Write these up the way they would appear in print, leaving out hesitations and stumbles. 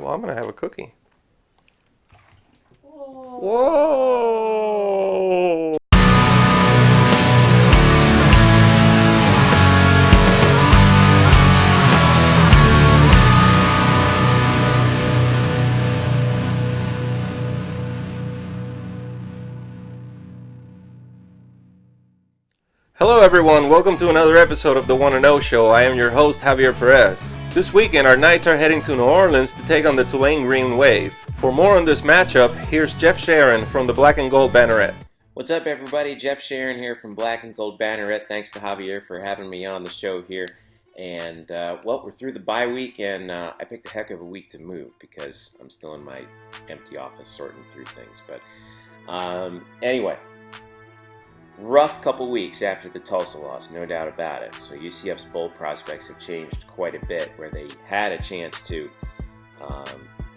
Well, I'm going to have a cookie. Whoa. Whoa! Hello everyone, welcome to another episode of the Wanna Know Show. I am your host, Javier Perez. This weekend, our Knights are heading to New Orleans to take on the Tulane Green Wave. For more on this matchup, here's Jeff Sharon from the Black and Gold Banneret. What's up, everybody? Jeff Sharon here from Black and Gold Banneret. Thanks to Javier for having me on the show here. And, well, we're through the bye week, and I picked a heck of a week to move because I'm still in my empty office sorting through things. But anyway, rough couple weeks after the Tulsa loss, no doubt about it. So UCF's bowl prospects have changed quite a bit, where they had a chance to,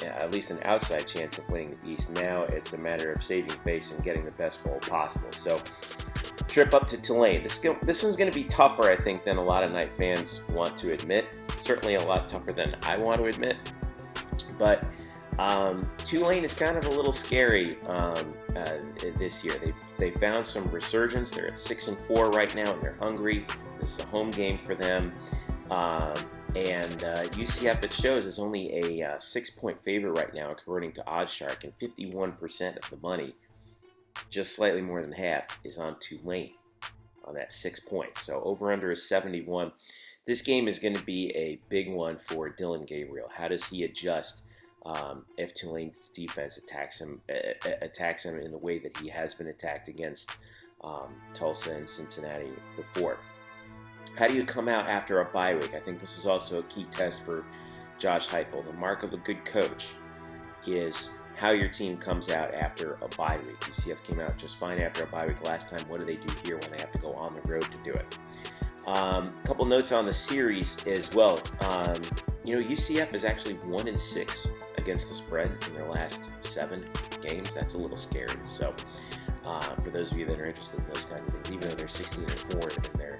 at least an outside chance of winning the East. Now it's a matter of saving face and getting the best bowl possible. So trip up to Tulane. This one's going to be tougher, I think, than a lot of Knight fans want to admit. Certainly a lot tougher than I want to admit. But Tulane is kind of a little scary this year. They found some resurgence. They're at 6-4 right now, and they're hungry. This is a home game for them. And UCF, it shows, is only a 6-point favorite right now, according to OddsShark, and 51% of the money, just slightly more than half, is on Tulane on that 6 points. So over-under is 71. This game is going to be a big one for Dillon Gabriel. How does he adjust if Tulane's defense attacks him in the way that he has been attacked against Tulsa and Cincinnati before? How do you come out after a bye week? I think this is also a key test for Josh Heupel. The mark of a good coach is how your team comes out after a bye week. UCF came out just fine after a bye week last time. What do they do here when they have to go on the road to do it? A couple notes on the series as well. UCF is actually 1-6 against the spread in their last 7 games. That's a little scary. So for those of you that are interested in those kinds of things, even though they're 16-4 in their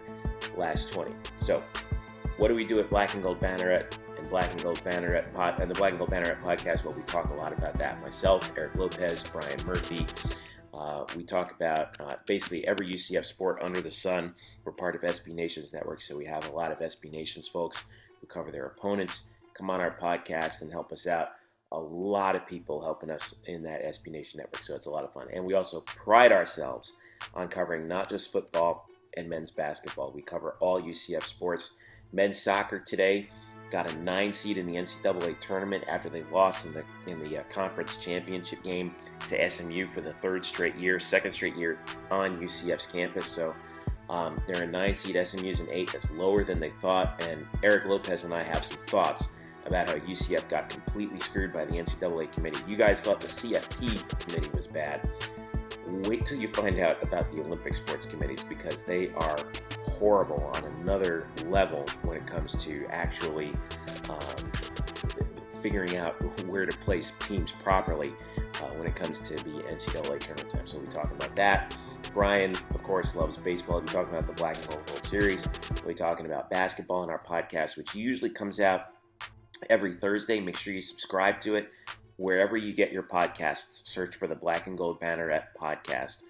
last 20. So what do we do at Black and Gold Banneret and Black and Gold Banneret and the Black and Gold Banneret podcast? Well, we talk a lot about that. Myself, Eric Lopez, Brian Murphy. We talk about basically every UCF sport under the sun. We're part of SB Nations Network, so we have a lot of SB Nations folks who cover their opponents, come on our podcast and help us out. A lot of people helping us in that SB Nation Network, so it's a lot of fun. And we also pride ourselves on covering not just football and men's basketball. We cover all UCF sports. Men's soccer today got a 9 seed in the NCAA tournament after they lost in the conference championship game to SMU for the second straight year on UCF's campus. So they're a 9 seed. SMU's an 8. That's lower than they thought. And Eric Lopez and I have some thoughts about how UCF got completely screwed by the NCAA committee. You guys thought the CFP committee was bad. Wait till you find out about the Olympic sports committees, because they are horrible on another level when it comes to actually figuring out where to place teams properly when it comes to the NCAA tournament time. So we talk about that. Brian, of course, loves baseball. We're talking about the Black and Gold World Series. We're talking about basketball in our podcast, which usually comes out every Thursday. Make sure you subscribe to it. Wherever you get your podcasts, search for the Black and Gold Banneret podcast.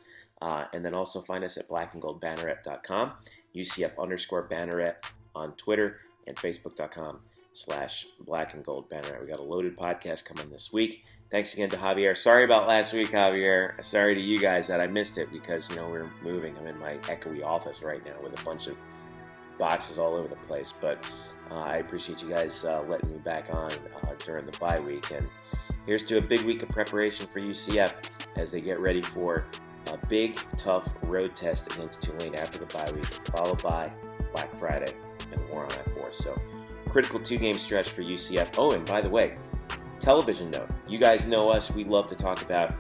And then also find us at blackandgoldbanneret.com, UCF_Banneret on Twitter, and Facebook.com/Black and Gold Banneret. We got a loaded podcast coming this week. Thanks again to Javier. Sorry about last week, Javier. Sorry to you guys that I missed it because, we're moving. I'm in my echoey office right now with a bunch of boxes all over the place. But I appreciate you guys letting me back on during the bye week. And here's to a big week of preparation for UCF as they get ready for a big, tough road test against Tulane after the bye week, followed by Black Friday and the War on I-4. So, critical 2-game stretch for UCF. Oh, and by the way, television note. You guys know us. We love to talk about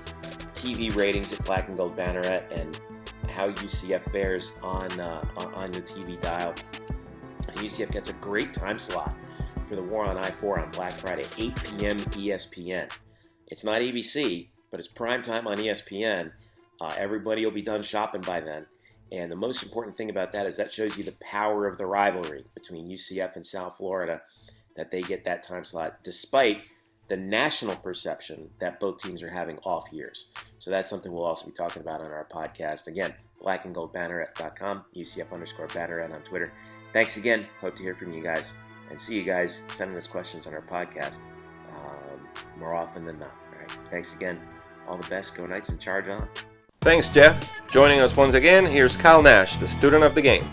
TV ratings at Black and Gold Banneret and how UCF fares on your TV dial. UCF gets a great time slot for the War on I-4 on Black Friday, 8 p.m. ESPN. It's not ABC, but it's prime time on ESPN. Everybody will be done shopping by then. And the most important thing about that is that shows you the power of the rivalry between UCF and South Florida, that they get that time slot, despite the national perception that both teams are having off years. So that's something we'll also be talking about on our podcast. Again, blackandgoldbanneret.com, UCF_banneret on Twitter. Thanks again. Hope to hear from you guys and see you guys sending us questions on our podcast more often than not. All right. Thanks again. All the best. Go Knights and charge on. Thanks, Jeff. Joining us once again, here's Kyle Nash, the student of the game.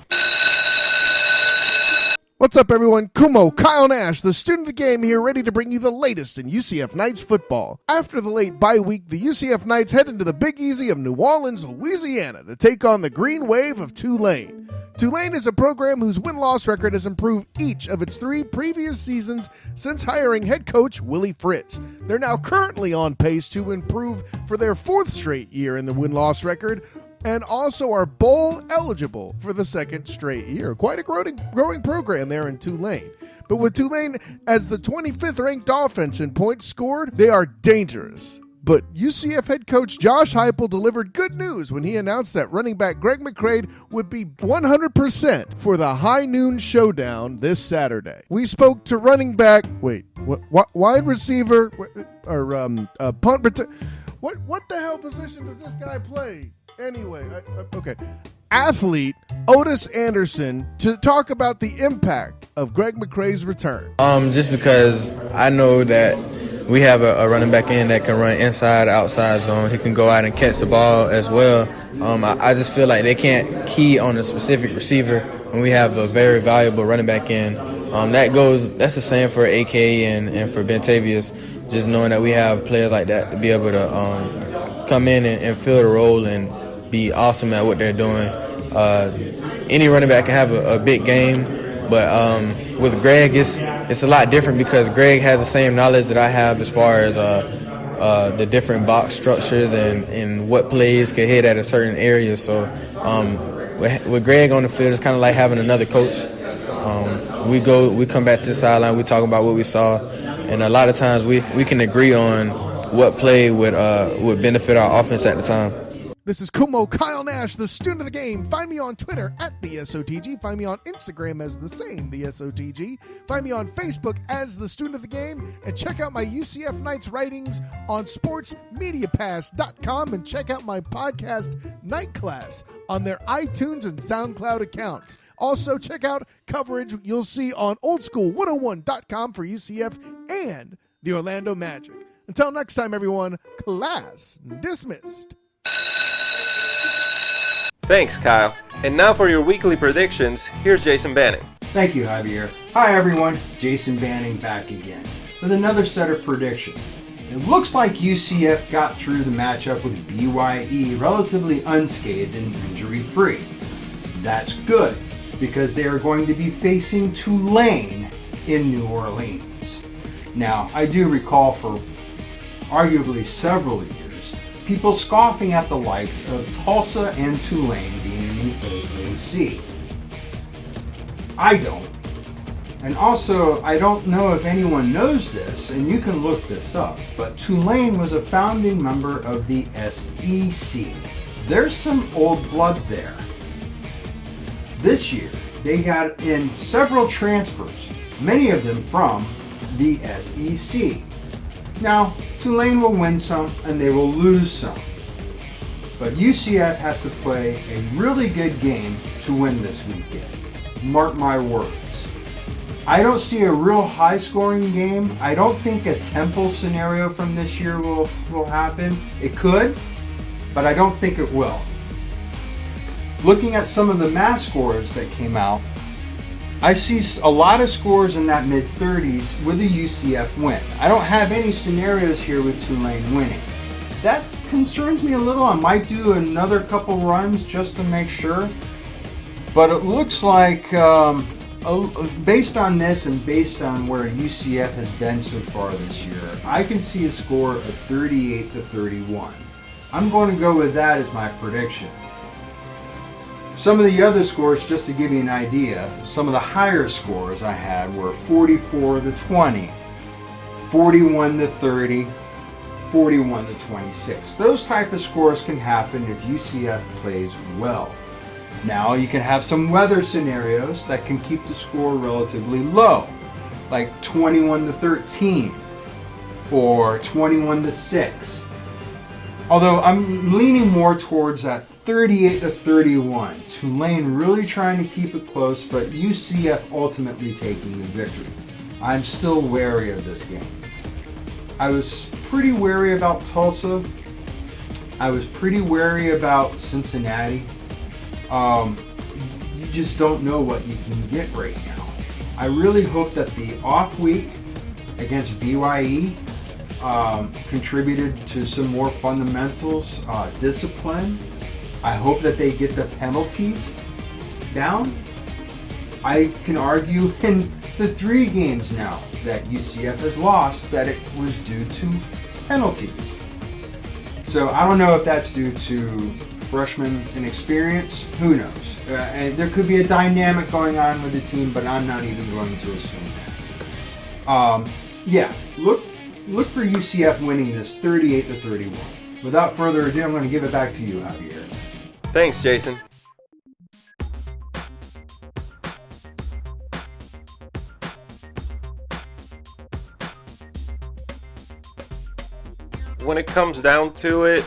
What's up, everyone? Kumo, Kyle Nash, the student of the game here, ready to bring you the latest in UCF Knights football. After the late bye week, the UCF Knights head into the Big Easy of New Orleans, Louisiana to take on the Green Wave of Tulane. Tulane is a program whose win-loss record has improved each of its 3 previous seasons since hiring head coach Willie Fritz. They're now currently on pace to improve for their 4th straight year in the win-loss record, and also are bowl eligible for the 2nd straight year. Quite a growing program there in Tulane. But with Tulane as the 25th ranked offense in points scored, they are dangerous. But UCF head coach Josh Heupel delivered good news when he announced that running back Greg McCrae would be 100% for the high noon showdown this Saturday. We spoke to running back, wide receiver, or punt return. What the hell position does this guy play? Anyway, okay. Athlete Otis Anderson to talk about the impact of Greg McCrae's return. Just because I know that we have a running back in that can run inside, outside zone. He can go out and catch the ball as well. I just feel like they can't key on a specific receiver when we have a very valuable running back in. That's the same for AK and for Bentavious. Just knowing that we have players like that to be able to come in and fill the role and be awesome at what they're doing. Any running back can have a big game, but with Greg, it's a lot different because Greg has the same knowledge that I have as far as the different box structures and what plays can hit at a certain area. So with Greg on the field, it's kind of like having another coach. We come back to the sideline, we talk about what we saw, and a lot of times we can agree on what play would benefit our offense at the time. This is Kumo Kyle Nash, the student of the game. Find me on Twitter at the SOTG. Find me on Instagram as the same, the SOTG. Find me on Facebook as the student of the game. And check out my UCF Knights writings on sportsmediapass.com. And check out my podcast, Night Class, on their iTunes and SoundCloud accounts. Also, check out coverage you'll see on oldschool101.com for UCF and the Orlando Magic. Until next time, everyone, class dismissed. Thanks, Kyle. And now for your weekly predictions, here's Jason Banning. Thank you, Javier. Hi, everyone. Jason Banning back again with another set of predictions. It looks like UCF got through the matchup with BYE relatively unscathed and injury-free. That's good, because they are going to be facing Tulane in New Orleans. Now, I do recall for arguably several years, people scoffing at the likes of Tulsa and Tulane being in the AAC. I don't. And also, I don't know if anyone knows this, and you can look this up, but Tulane was a founding member of the SEC. There's some old blood there. This year, they got in several transfers, many of them from the SEC. Now, Tulane will win some and they will lose some. But UCF has to play a really good game to win this weekend. Mark my words. I don't see a real high-scoring game. I don't think a Temple scenario from this year will happen. It could, but I don't think it will. Looking at some of the mass scores that came out, I see a lot of scores in that mid-30s with a UCF win. I don't have any scenarios here with Tulane winning. That concerns me a little. I might do another couple runs just to make sure. But it looks like, based on this and based on where UCF has been so far this year, I can see a score of 38-31. I'm going to go with that as my prediction. Some of the other scores, just to give you an idea, some of the higher scores I had were 44-20, 41-30, 41-26. Those type of scores can happen if UCF plays well. Now you can have some weather scenarios that can keep the score relatively low, like 21-13. or 21-6. Although I'm leaning more towards that 38-31. Tulane really trying to keep it close, but UCF ultimately taking the victory. I'm still wary of this game. I was pretty wary about Tulsa. I was pretty wary about Cincinnati. You just don't know what you can get right now. I really hope that the off week against BYE contributed to some more fundamentals, discipline. I hope that they get the penalties down. I can argue in the 3 games now that UCF has lost that it was due to penalties. So I don't know if that's due to freshman inexperience. Who knows? And there could be a dynamic going on with the team, but I'm not even going to assume that. Yeah, look for UCF winning this 38-31. Without further ado, I'm going to give it back to you, Javier. Thanks, Jason. When it comes down to it,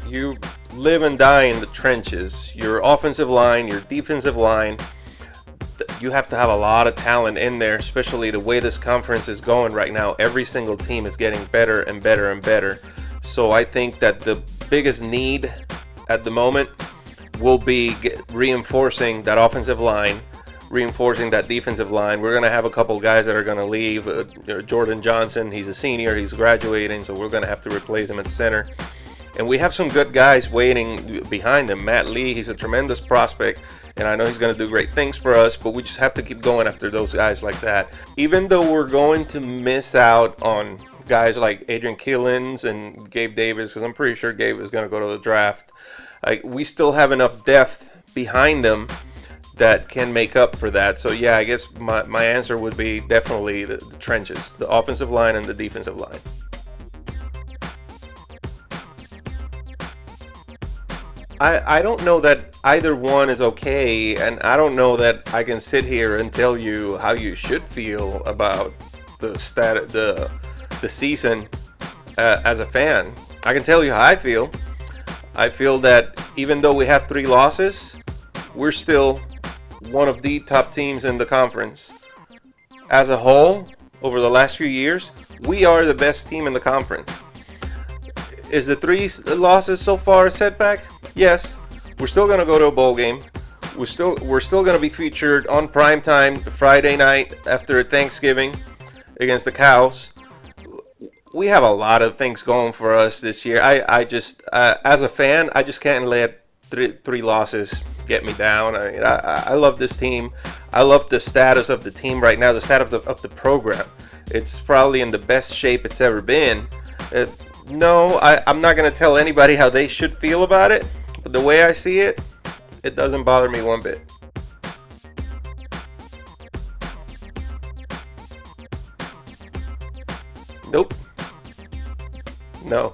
you live and die in the trenches. Your offensive line, your defensive line, you have to have a lot of talent in there, especially the way this conference is going right now. Every single team is getting better and better and better. So I think that the biggest need at the moment will be reinforcing that offensive line, reinforcing that defensive line. We're going to have a couple guys that are going to leave. Jordan Johnson, he's a senior, he's graduating, so we're going to have to replace him at center. And we have some good guys waiting behind him. Matt Lee, he's a tremendous prospect, and I know he's going to do great things for us, but we just have to keep going after those guys like that. Even though we're going to miss out on guys like Adrian Killins and Gabe Davis, because I'm pretty sure Gabe is going to go to the draft, we still have enough depth behind them that can make up for that. So yeah, I guess my answer would be definitely the trenches, the offensive line and the defensive line. I don't know that either one is okay, and I don't know that I can sit here and tell you how you should feel about the season as a fan. I can tell you how I feel. I feel that even though we have 3 losses, we're still one of the top teams in the conference. As a whole, over the last few years, we are the best team in the conference. Is the 3 losses so far a setback? Yes. We're still going to go to a bowl game. We're still going to be featured on primetime Friday night after Thanksgiving against the Cows. We have a lot of things going for us this year. I just, as a fan, I just can't let 3 losses get me down. I love this team. I love the status of the team right now, the status of the program. It's probably in the best shape it's ever been. No, I'm not going to tell anybody how they should feel about it, but the way I see it, it doesn't bother me one bit. Nope. No.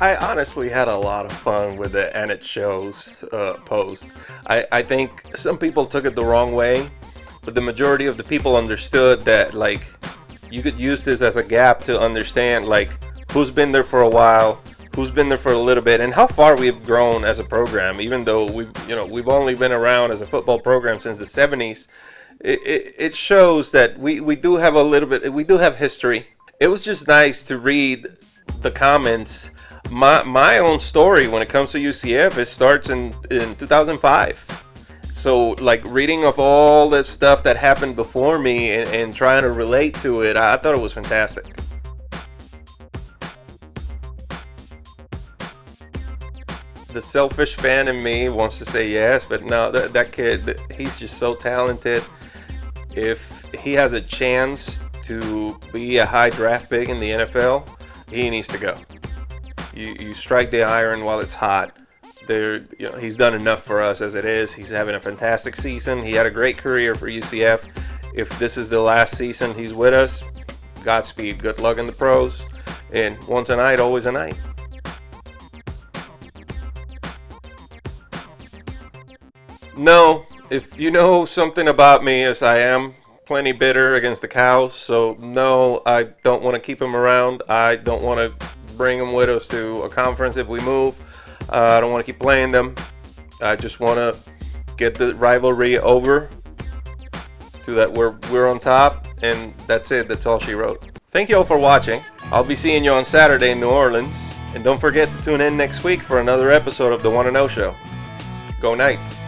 I honestly had a lot of fun with the "and it shows" post. I think some people took it the wrong way, but the majority of the people understood that you could use this as a gap to understand who's been there for a while, who's been there for a little bit, and how far we've grown as a program. Even though we've only been around as a football program since the 70s, it shows that we do have a little bit. We do have history. It was just nice to read the comments. My own story when it comes to UCF, it starts in 2005. So reading of all the stuff that happened before me and trying to relate to it, I thought it was fantastic. The selfish fan in me wants to say yes, but no, that kid, he's just so talented. If he has a chance to be a high draft pick in the NFL, he needs to go. You strike the iron while it's hot. He's done enough for us as it is. He's having a fantastic season. He had a great career for UCF. If this is the last season he's with us, Godspeed. Good luck in the pros. And once a night, always a night. No, if you know something about me, as I am plenty bitter against the Cows, so no, I don't want to keep them around. I don't want to bring them with us to a conference if we move. I don't want to keep playing them. I just want to get the rivalry over so that we're on top, and that's it. That's all she wrote. Thank you all for watching. I'll be seeing you on Saturday in New Orleans, and don't forget to tune in next week for another episode of The 1-0 Show. Go Knights!